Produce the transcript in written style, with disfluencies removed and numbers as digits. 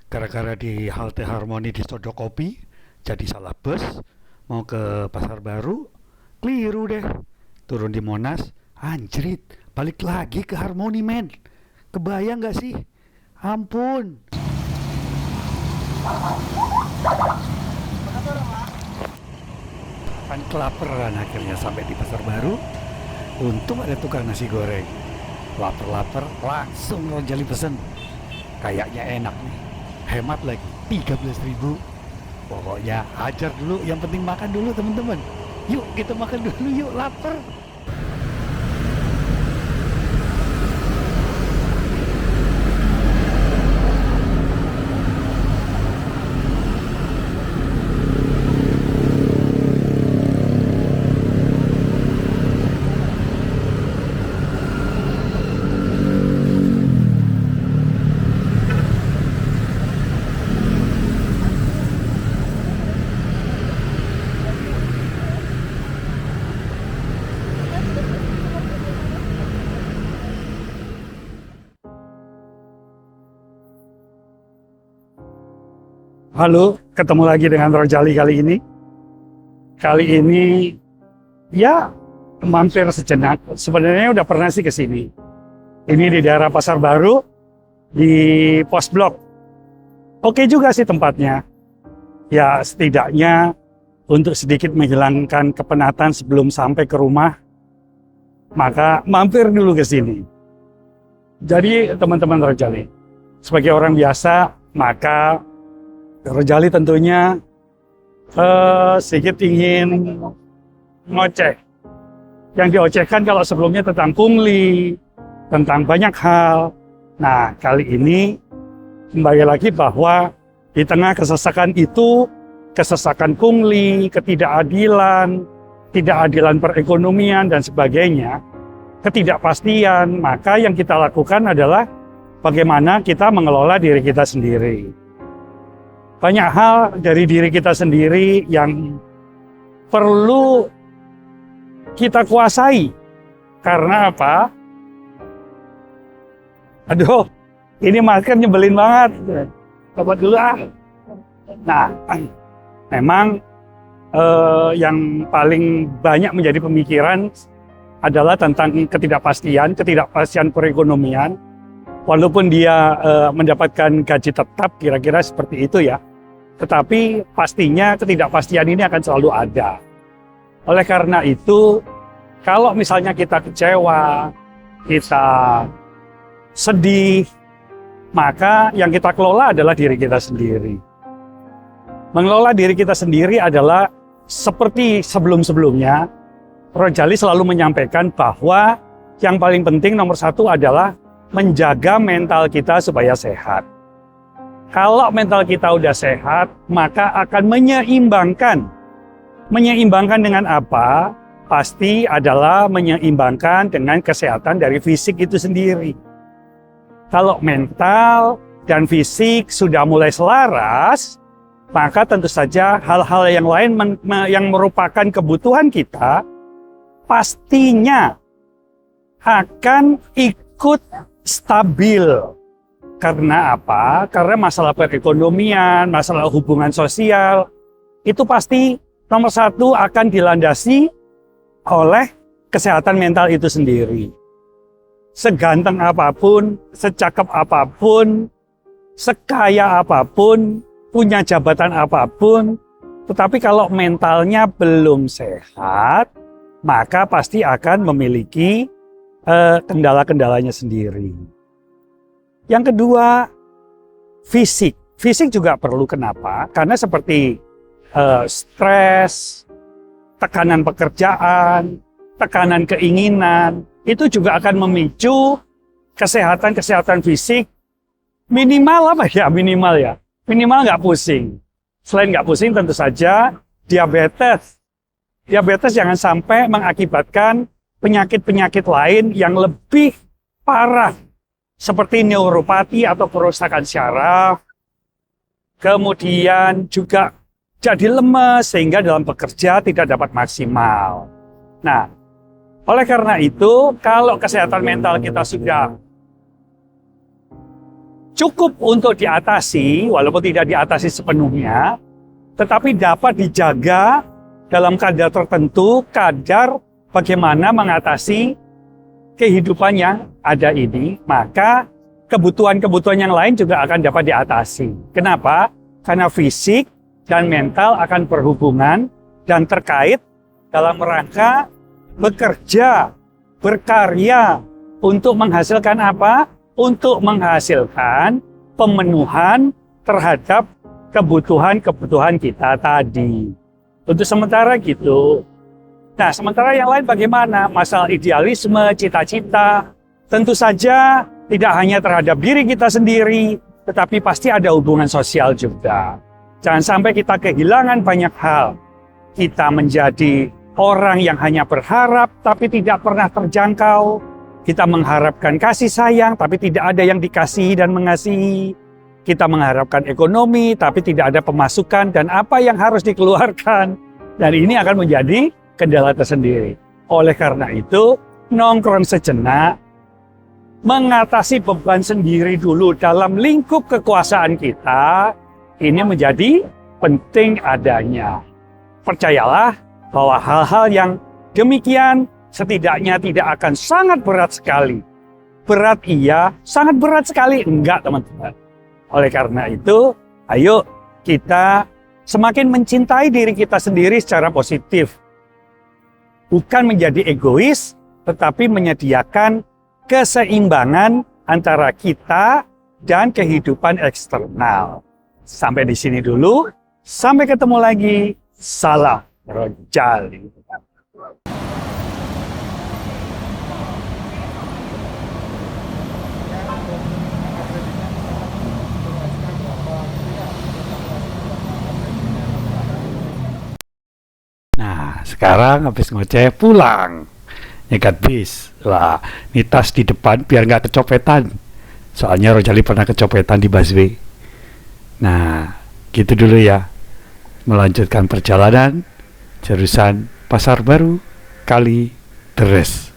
Gara-gara di halte Harmoni di Sodokopi, jadi salah bus, mau ke Pasar Baru, keliru deh. Turun di Monas, anjrit, balik lagi ke Harmoni men. Kebayang gak sih? Ampun. Kan kelaparan akhirnya sampai di Pasar Baru. Untung ada tukang nasi goreng. Laper-laper langsung Rojali pesen. Kayaknya enak nih. Hemat lagi 13.000. Pokoknya hajar dulu, yang penting makan dulu teman-teman. Yuk kita makan dulu yuk, lapar. Halo, ketemu lagi dengan Rojali kali ini. Kali ini ya mampir sejenak. Sebenarnya udah pernah sih ke sini. Ini di daerah Pasar Baru di Pos Blok. Oke juga sih tempatnya. Ya setidaknya untuk sedikit menghilangkan kepenatan sebelum sampai ke rumah, maka mampir dulu ke sini. Jadi teman-teman Rojali, sebagai orang biasa, maka Rojali tentunya sedikit ingin ngoceh. Yang diocehkan kalau sebelumnya tentang pungli, tentang banyak hal. Nah, kali ini kembali lagi bahwa di tengah kesesakan itu, kesesakan pungli, ketidakadilan, ketidakadilan perekonomian dan sebagainya, ketidakpastian, maka yang kita lakukan adalah bagaimana kita mengelola diri kita sendiri. Banyak hal dari diri kita sendiri yang perlu kita kuasai. Karena apa? Aduh, ini masker nyebelin banget. Coba dulu ah. Nah, memang yang paling banyak menjadi pemikiran adalah tentang ketidakpastian perekonomian. Walaupun dia mendapatkan gaji tetap, kira-kira seperti itu ya. Tetapi pastinya ketidakpastian ini akan selalu ada. Oleh karena itu, kalau misalnya kita kecewa, kita sedih, maka yang kita kelola adalah diri kita sendiri. Mengelola diri kita sendiri adalah seperti sebelum-sebelumnya, Rojali selalu menyampaikan bahwa yang paling penting nomor satu adalah menjaga mental kita supaya sehat. Kalau mental kita udah sehat, maka akan menyeimbangkan. Menyeimbangkan dengan apa? Pasti adalah menyeimbangkan dengan kesehatan dari fisik itu sendiri. Kalau mental dan fisik sudah mulai selaras, maka tentu saja hal-hal yang lain yang merupakan kebutuhan kita, pastinya akan ikut stabil. Karena apa? Karena masalah perekonomian, masalah hubungan sosial, itu pasti nomor satu akan dilandasi oleh kesehatan mental itu sendiri. Seganteng apapun, secakep apapun, sekaya apapun, punya jabatan apapun, tetapi kalau mentalnya belum sehat, maka pasti akan memiliki kendala-kendalanya sendiri. Yang kedua, fisik. Fisik juga perlu, kenapa? Karena seperti stres, tekanan pekerjaan, tekanan keinginan, itu juga akan memicu kesehatan fisik minimal apa ya? Minimal nggak pusing. Selain nggak pusing, tentu saja diabetes. Diabetes jangan sampai mengakibatkan penyakit-penyakit lain yang lebih parah, seperti neuropati atau kerusakan syaraf, kemudian juga jadi lemes sehingga dalam bekerja tidak dapat maksimal. Nah, oleh karena itu, kalau kesehatan mental kita sudah cukup untuk diatasi, walaupun tidak diatasi sepenuhnya, tetapi dapat dijaga dalam kadar tertentu, kadar bagaimana mengatasi kehidupan yang ada ini, maka kebutuhan-kebutuhan yang lain juga akan dapat diatasi. Kenapa? Karena fisik dan mental akan berhubungan dan terkait dalam rangka bekerja, berkarya untuk menghasilkan apa? Untuk menghasilkan pemenuhan terhadap kebutuhan-kebutuhan kita tadi. Untuk sementara gitu. Nah, sementara yang lain bagaimana? Masalah idealisme, cita-cita, tentu saja tidak hanya terhadap diri kita sendiri, tetapi pasti ada hubungan sosial juga. Jangan sampai kita kehilangan banyak hal. Kita menjadi orang yang hanya berharap, tapi tidak pernah terjangkau. Kita mengharapkan kasih sayang, tapi tidak ada yang dikasihi dan mengasihi. Kita mengharapkan ekonomi, tapi tidak ada pemasukan dan apa yang harus dikeluarkan. Dan ini akan menjadi kendala tersendiri. Oleh karena itu, nongkrong sejenak, mengatasi beban sendiri dulu dalam lingkup kekuasaan kita, ini menjadi penting adanya. Percayalah bahwa hal-hal yang demikian setidaknya tidak akan sangat berat sekali. Berat iya, sangat berat sekali enggak, teman-teman. Oleh karena itu, ayo kita semakin mencintai diri kita sendiri secara positif. Bukan menjadi egois, tetapi menyediakan keseimbangan antara kita dan kehidupan eksternal. Sampai di sini dulu, sampai ketemu lagi. Salam Rojali. Nah, sekarang habis ngoceh pulang. Nyegat bis. Lah, ini tas di depan biar nggak kecopetan. Soalnya Rojali pernah kecopetan di busway. Nah, gitu dulu ya. Melanjutkan perjalanan jurusan Pasar Baru Kali Deres.